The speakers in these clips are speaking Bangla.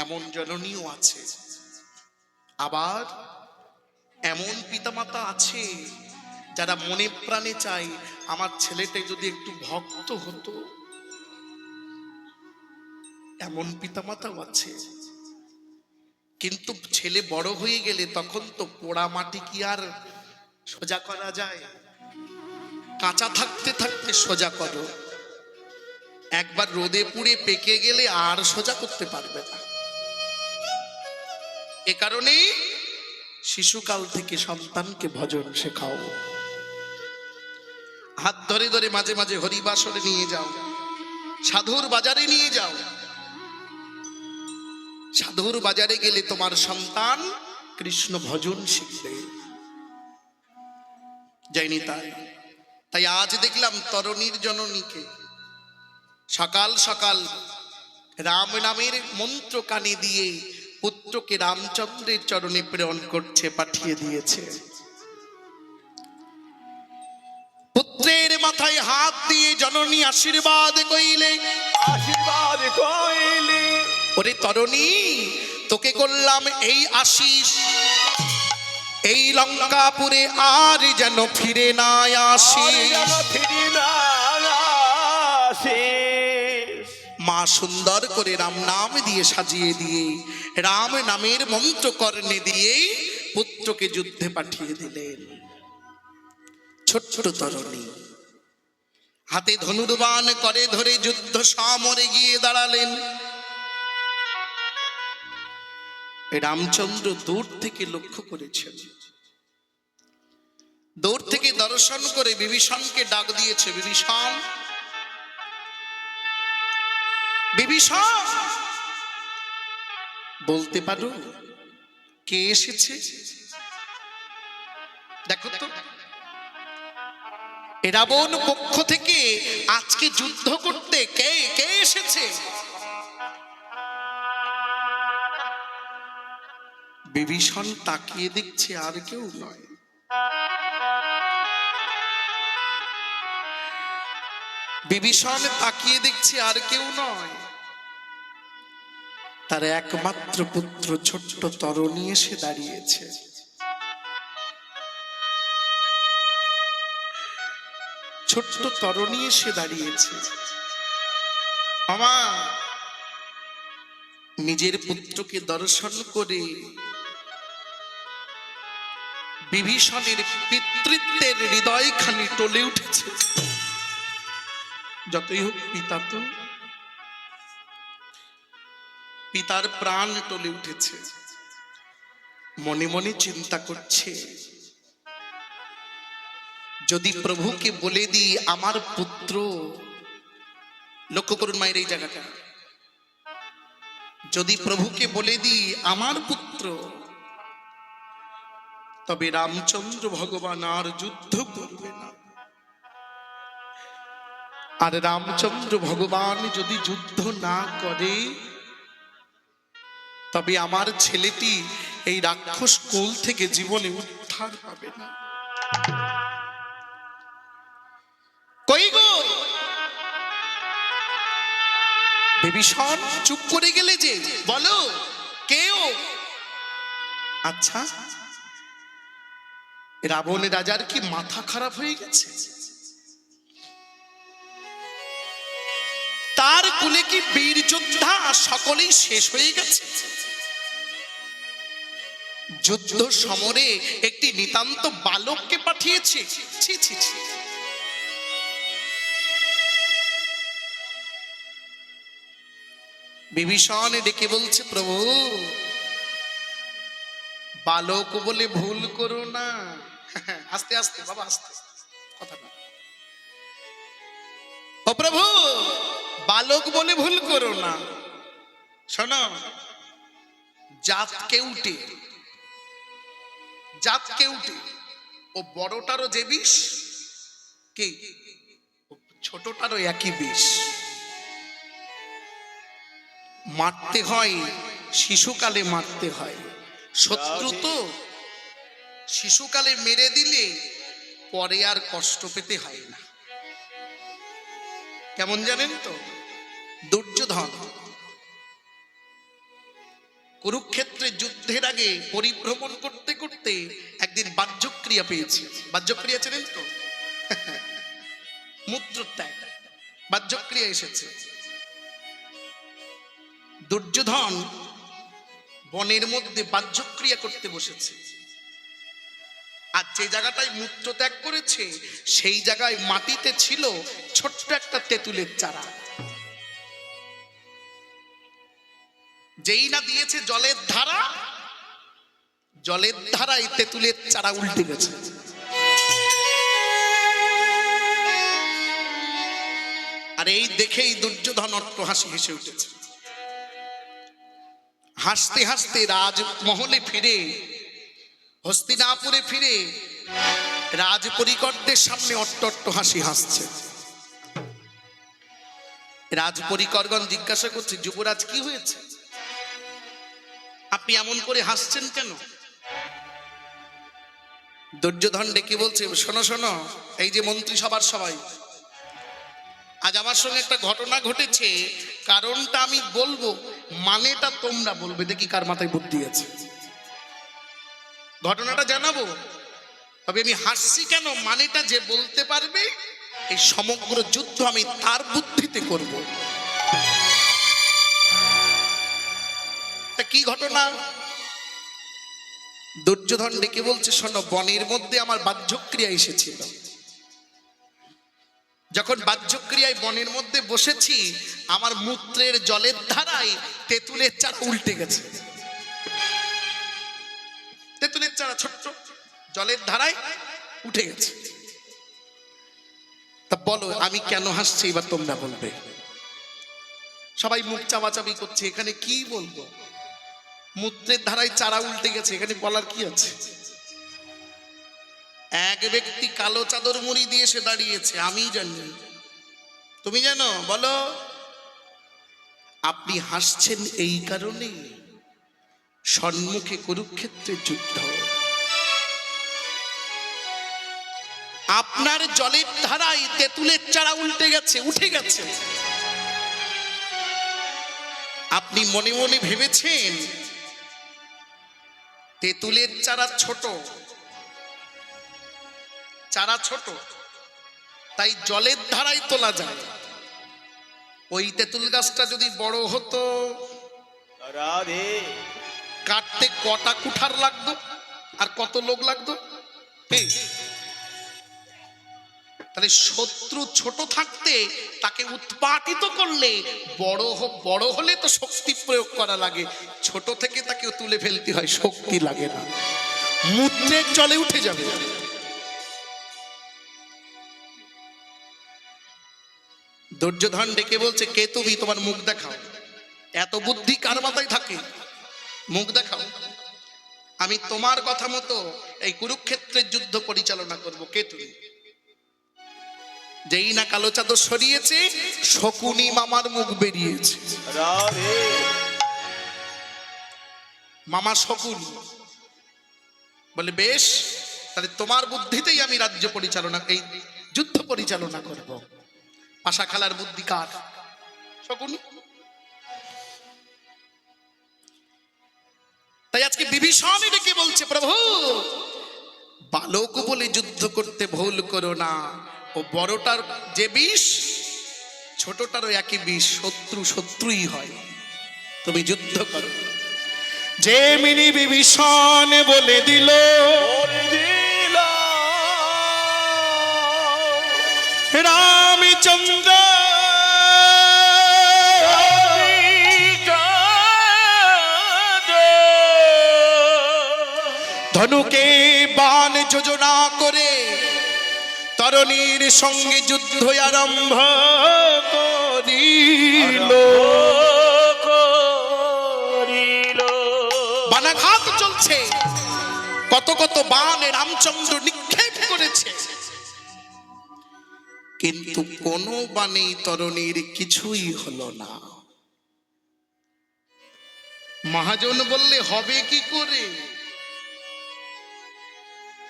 এমন জননীও আছে, আবার এমন পিতামাতা আছে যারা মনে প্রাণে চায় আমার ছেলেটা যদি একটু ভক্ত হতো। এমন পিতামাতাও আছে, কিন্তু ছেলে বড় হয়ে গেলে তখন তো পোড়া মাটি কি আর সোজা করা যায়? কাঁচা থাকতে থাকতে সোজা করো, একবার রোদে পুড়ে পেকে গেলে আর সোজা করতে পারবে না। এ কারণে শিশুকাল থেকে সন্তানকে ভজন শেখাও। হাত ধরে ধরে মাঝে মাঝে হরিবাসরে নিয়ে যাও, সাধুর বাজারে নিয়ে যাও। সাধুর বাজারে গেলে তোমার সন্তান কৃষ্ণ ভজন শিখবে। যায়নি তাই? তাই আজ দেখলাম তরুণীর জননীকে সকাল সকাল রাম নামের মন্ত্র কানে দিয়ে পুত্রকে রামচন্দ্রের চরণে প্রেরণ করছে, পাঠিয়ে দিয়েছে। পুত্রের মাথায় হাত দিয়ে জননী আশীর্বাদ কইলে, আশীর্বাদ কইলে, ওরে তরুণী, তোকে করলাম এই আশিস, এই লঙ্কাপুরে আর যেন ফিরে না আসি। মা সুন্দর করে রাম নাম দিয়ে সাজিয়ে দিয়ে রাম নামের মন্ত্র কর্ণে দিয়ে পুত্রকে যুদ্ধে পাঠিয়ে দিলেন। ছোট্ট তরুণী হাতে ধনুর্বাণ করে ধরে যুদ্ধ সমরে গিয়ে দাঁড়ালেন। রামচন্দ্র দূর থেকে লক্ষ্য করেছেন, দূর থেকে দর্শন করে বিভীষণকে ডাক দিয়েছে, বিভীষণ, বিভীষণ, বলতে পারো কে এসেছে? দেখো তো, রাবণ পক্ষ থেকে আজকে যুদ্ধ করতে কে কে এসেছে? বিভীষণ তাকিয়ে দেখছে, আর কেউ নয়, বিভীষণ তাকিয়ে দেখছে আর কেউ নয়, তার একমাত্র পুত্র ছোট্ট তরুণী এসে দাঁড়িয়েছে। ছোট্ট তরুণী এসে দাঁড়িয়েছে। আমার নিজের পুত্রকে দর্শন করে বিভীষণের পিতৃত্বের হৃদয়খানি টলে উঠেছে। যতই হোক পিতা তো, পিতার প্রাণ টলে উঠেছে। মনে মনে চিন্তা করছে, যদি প্রভুকে বলে দিই আমার পুত্র, লক্ষ্য করুন মায়ের এই জায়গাটা, যদি প্রভুকে বলে দিই আমার পুত্র, তবে রামচন্দ্র ভগবান আর যুদ্ধ করবে না। আর রামচন্দ্র ভগবান যদি যুদ্ধ না করে, তবে আমার ছেলেটি এই রাক্ষস কোল থেকে জীবনে উদ্ধার পাবে না। কই গো বিভীষণ, চুপ করে গেলে যে, বলো কেউ? আচ্ছা, রাবণ রাজার কি মাথা খারাপ হয়ে গেছে? তার কুলে কি বীর যোদ্ধা সকলেই শেষ হয়ে গেছে? যুদ্ধ সমরে একটি নিতান্ত বালককে পাঠিয়েছে? ছি ছি ছি। বিভীষণ ডেকে বলছে, প্রভু বালক বলে ভুল করো না। আস্তে আস্তে বাবা, আস্তে, কথা না। ও প্রভু, বালক বলে ভুল করো না। শোনো, জাত কেউটে, জাত কেউটে, ও বড়টারও যে বিষ, কি ছোটটারও একই বিষ। মারতে হয় শিশুকালে, মারতে হয়। শত্রু তো শিশুকালে মেরে দিলে পরে আর কষ্ট পেতে হয় না। কেমন জানেন তো? দুর্যোধন কুরুক্ষেত্রে যুদ্ধের আগে পরিভ্রমণ করতে করতে একদিন বাহ্যক্রিয়া পেয়েছে। বাহ্যক্রিয়া চেনেন তো? মূত্রত্যাগ, বাহ্যক্রিয়া এসেছে। দুর্যোধন বনের মধ্যে বাহ্যক্রিয়া করতে বসেছে, আর যে জায়গাটায় মূত্র ত্যাগ করেছে সেই জায়গায় মাটিতে ছিল ছোট্ট একটা তেঁতুলের চারা। যেই না দিয়েছে জলের ধারা, জলের ধারায় তেঁতুলের চারা উল্টে গেছে। আর এই দেখেই দুর্যোধন অট্টহাসি হেসে উঠেছে। হাসতে হাসতে রাজমহলে ফিরে, হস্তিনাপুরে ফিরে রাজ পরিকরদের সামনে অট্টহাসি হাসছে। রাজ পরিকরগণ জিজ্ঞাসা করছে, যুবরাজ কি হয়েছে, আপনি এমন করে হাসছেন কেন? দুর্যোধন ডেকে বলছে, শোনো শোনো, এই যে মন্ত্রিসভার সবাই, আজ আমার সঙ্গে একটা ঘটনা ঘটেছে, কারণটা আমি বলবো, মানেটা তোমরা বলবে, দেখি কার মাথায় বুদ্ধি আছে। ঘটনাটা জানাবো, তবে আমি হাসছি কেন, মানেটা যে বলতে পারবে এই সমগ্র যুদ্ধ আমি তার বুদ্ধিতে করব। তা কি ঘটনা? দুর্যোধন ডেকে বলছে, শোনো, বনের মধ্যে আমার বাহ্যক্রিয়া এসেছিল। যখন বাহ্যক্রিয়ায় বনের মধ্যে বসেছি, আমার মূত্রের জলের ধারায় তেঁতুলের চারা উল্টে গেছে। তেঁতুলের চারা ছোট্ট, জলের ধারায় উঠে গেছে। তা বলো আমি কেন হাসছি, এবার তোমরা বলবে। সবাই মুখ চাবাচাবি করছে, এখানে কি বলবো? মূত্রের ধারায় চারা উল্টে গেছে, এখানে বলার কি আছে? এক ব্যক্তি কালো চাদর মুড়ি দিয়ে এসে দাঁড়িয়েছে, আমি জানি, তুমি জানো, বলো। আপনি হাসছেন এই কারণে, সম্মুখে কুরুক্ষেত্রের যুদ্ধ, আপনার জলের ধারায় তেঁতুলের চারা উল্টে গেছে, উঠে গেছে। আপনি মনে মনে ভেবেছেন তেঁতুলের চারা ছোট, চারা ছোট, তাই জলের ধারায় তোলা যায়। ওই তেঁতুল গাছটা যদি বড় হতো, রাধে কাটতে কটা কুঠার লাগতো আর কত লোক লাগতো। তাহলে শত্রু ছোট থাকতে তাকে উৎপাটিত করলে বড় হলে তো শক্তি প্রয়োগ করা লাগে, ছোট থেকে তাকে তুলে ফেলতে হয়, শক্তি লাগে না, মূত্রের জলে উঠে যাবে। দুর্যোধন ডেকে বলছে, কে তুমি, তোমার মুখ দেখাও। এত বুদ্ধি কার মাথায় থাকে? মুখ দেখাও, আমি তোমার কথা মতো এই কুরুক্ষেত্রের যুদ্ধ পরিচালনা করব। কে তুমি? যেই না কালো চাদর সরিয়েছে, শকুনি মামার মুখ বেরিয়েছে। রাধে মামা শকুনি বলে, বেশ, তাহলে তোমার বুদ্ধিতেই আমি রাজ্য পরিচালনা, এই যুদ্ধ পরিচালনা করব। পাশা খেলার বুদ্ধি কার? শকুনি। তাই আজকে বিভীষণ ডেকে বলছে, প্রভু, বালক বলে যুদ্ধ করতে ভুল করো না, ও বড়টার যে বিষ, ছোটটারও একই বিষ, শত্রু শত্রুই হয়, তুমি যুদ্ধ করো। যে মিনি বিভীষণ বলে দিল, রামচন্দ্র ধনুকে বাণ যোজনা করে তরণীর সঙ্গে যুদ্ধ আরম্ভ করিল। বানাঘাত চলছে, কত কত বাণ রামচন্দ্র নিক্ষেপ করেছে, কিন্তু কোনো বাণেই তরণীর কিছুই হলো না। মহাজন বললে, হবে কি করে?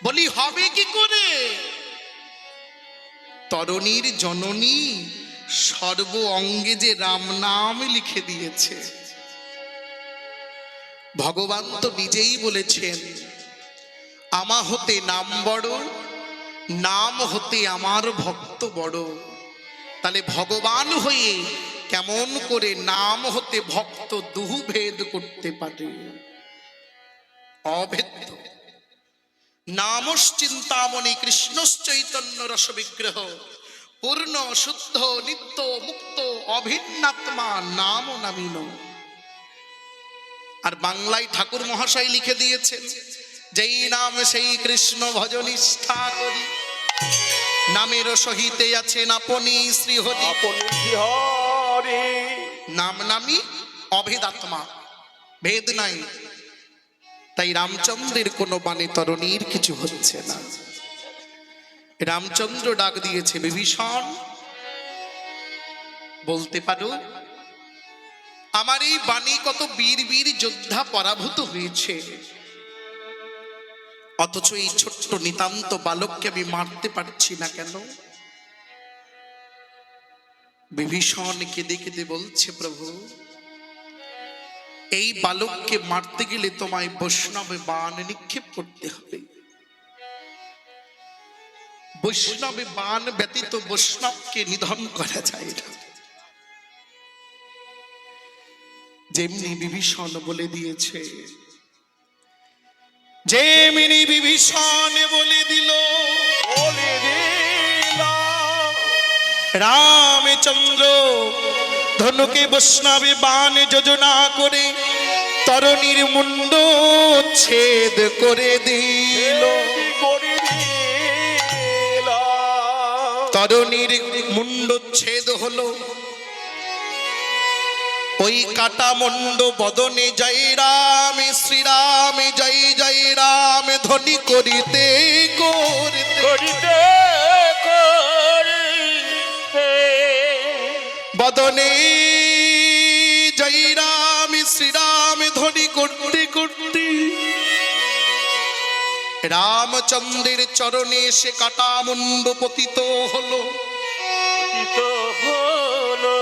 বলি, হবে কি করে? তরণীর জননী সর্ব অঙ্গে যে রাম নাম লিখে দিয়েছে, ভগবান তো নিজেই বলেছেন, আমা হতে নাম বড়, নাম হতে আমার ভক্ত বড়। তাহলে ভগবান হয়ে কেমন করে নাম হতে ভক্ত দুহু ভেদ করতে পারে? অভেদ্য। নামশ্চিন্তামণি কৃষ্ণশ্চৈতন্য রস বিগ্রহ, পূর্ণ শুদ্ধ নিত্য মুক্ত অভিন্নাত্মা নাম নামিন। আর বাংলায় ঠাকুর মহাশয় লিখে দিয়েছেন, যেই নাম সেই কৃষ্ণ ভজনিষ্ঠা করি, নামের সহিতে আছেন আপনি শ্রীহরি। আপনি হরি। নাম নামি অভেদাত্মা, ভেদ নাই। তাই রামচন্দ্রের কোনো বাণী তরণীর কিছু হচ্ছে না। রামচন্দ্র ডাক দিয়েছে, বিভীষণ বলতে পারো আমার এই বাণী কত বীর বীর যোদ্ধা পরাভূত হয়েছে, অথচ এই ছোট্ট নিতান্ত বালককে আমি মারতে পারছি না কেন? বিভীষণ কেঁদে কেঁদে বলছে, প্রভু এই বালককে মারতে গেলে তোমায় বৈষ্ণবে বাণ নিক্ষেপ করতে হবে। বৈষ্ণবে বাণ ব্যতীত বৈষ্ণবকে নিধন করা যায় না। যেমনি বিভীষণ বলে দিয়েছে, যেমনি বিভীষণ বলে দিল, বলে দিল রামচন্দ্র ধনুকে বৈষ্ণবে বাণ যোজনা করে তরণীর মুন্ড ছেদ করে দিল। করে দিল। তরণীর মুন্ড ছেদ হলো। ওই কাটা মুন্ড বদনে জয় রাম শ্রীরাম জয় জয় রাম ধ্বনি করিতে করিতে করিতে করিতে বদনে জয় রাম শ্রীরাম ধ্বনি করতে করতে রামচন্দ্রের চরণে সে কাটা মুন্ড পতিত হলো। পতিত হলো।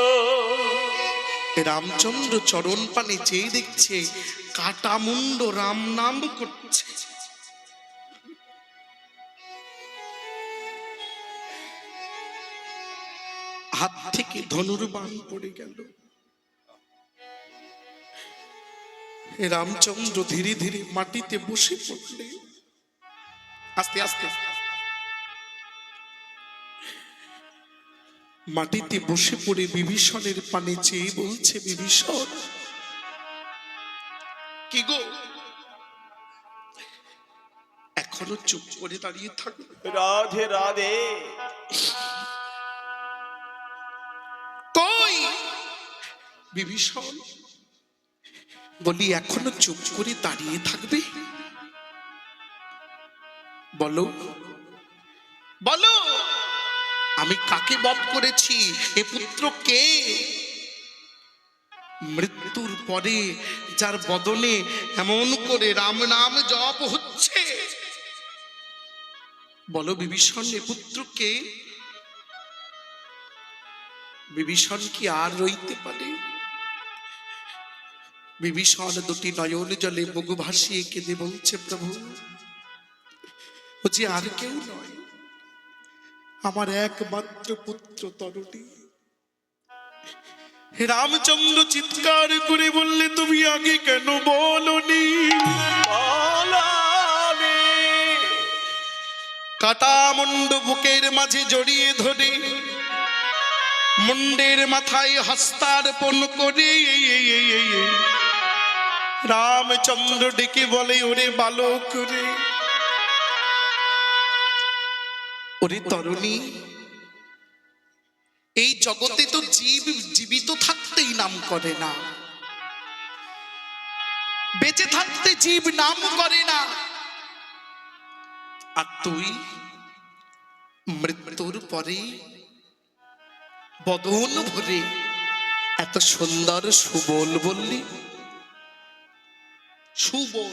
রামচন্দ্র চরণ পানে চেয়ে দেখছে কাটা মুন্ড রাম নাম করছে। হাত থেকে ধনুর্বাণ পড়ে গেল। রামচন্দ্র ধীরে ধীরে মাটিতে বসে পড়লে, আস্তে আস্তে মাটিতে বসে পড়ে বিভীষণের পানে চেয়ে বলছে, বিভীষণ কি গো, এখনো চুপ করে দাঁড়িয়ে থাকো? রাধে রাধে। কই বিভীষণ, বলি এখনো চুপ করে দাঁড়িয়ে থাকবে? বলো বলো, আমি কাকে বধ করেছি? এ পুত্র কে? মৃত্যুর পরে যার বদনে এমন করে রাম নাম জপ হচ্ছে, বলো বিভীষণ এ পুত্র কে? বিভীষণ কি আর রইতে পারে? বিভীষণ দুটি নয়ন জলে মুখ ভাসিয়ে কেঁদে বলছে, প্রভু ও যে আর কেউ নয়, আমার একমাত্র পুত্র তরুণী। রামচন্দ্র চিৎকার করে বললে, তুমি আগে কেন বলনি? কাটা মুন্ড বুকের মাঝে জড়িয়ে ধরে মুন্ডের মাথায় হস্তার্পণ করে রামচন্দ্র ডেকে বলে, ওরে বালক রে, ওরে তরুণী, এই জগতে তো জীব জীবিত থাকতেই নাম করে না, বেঁচে থাকতে জীব নাম করে না, আর তুই মৃত্যুর পরে বদন ভরে এত সুন্দর সুবল বললি। সুবল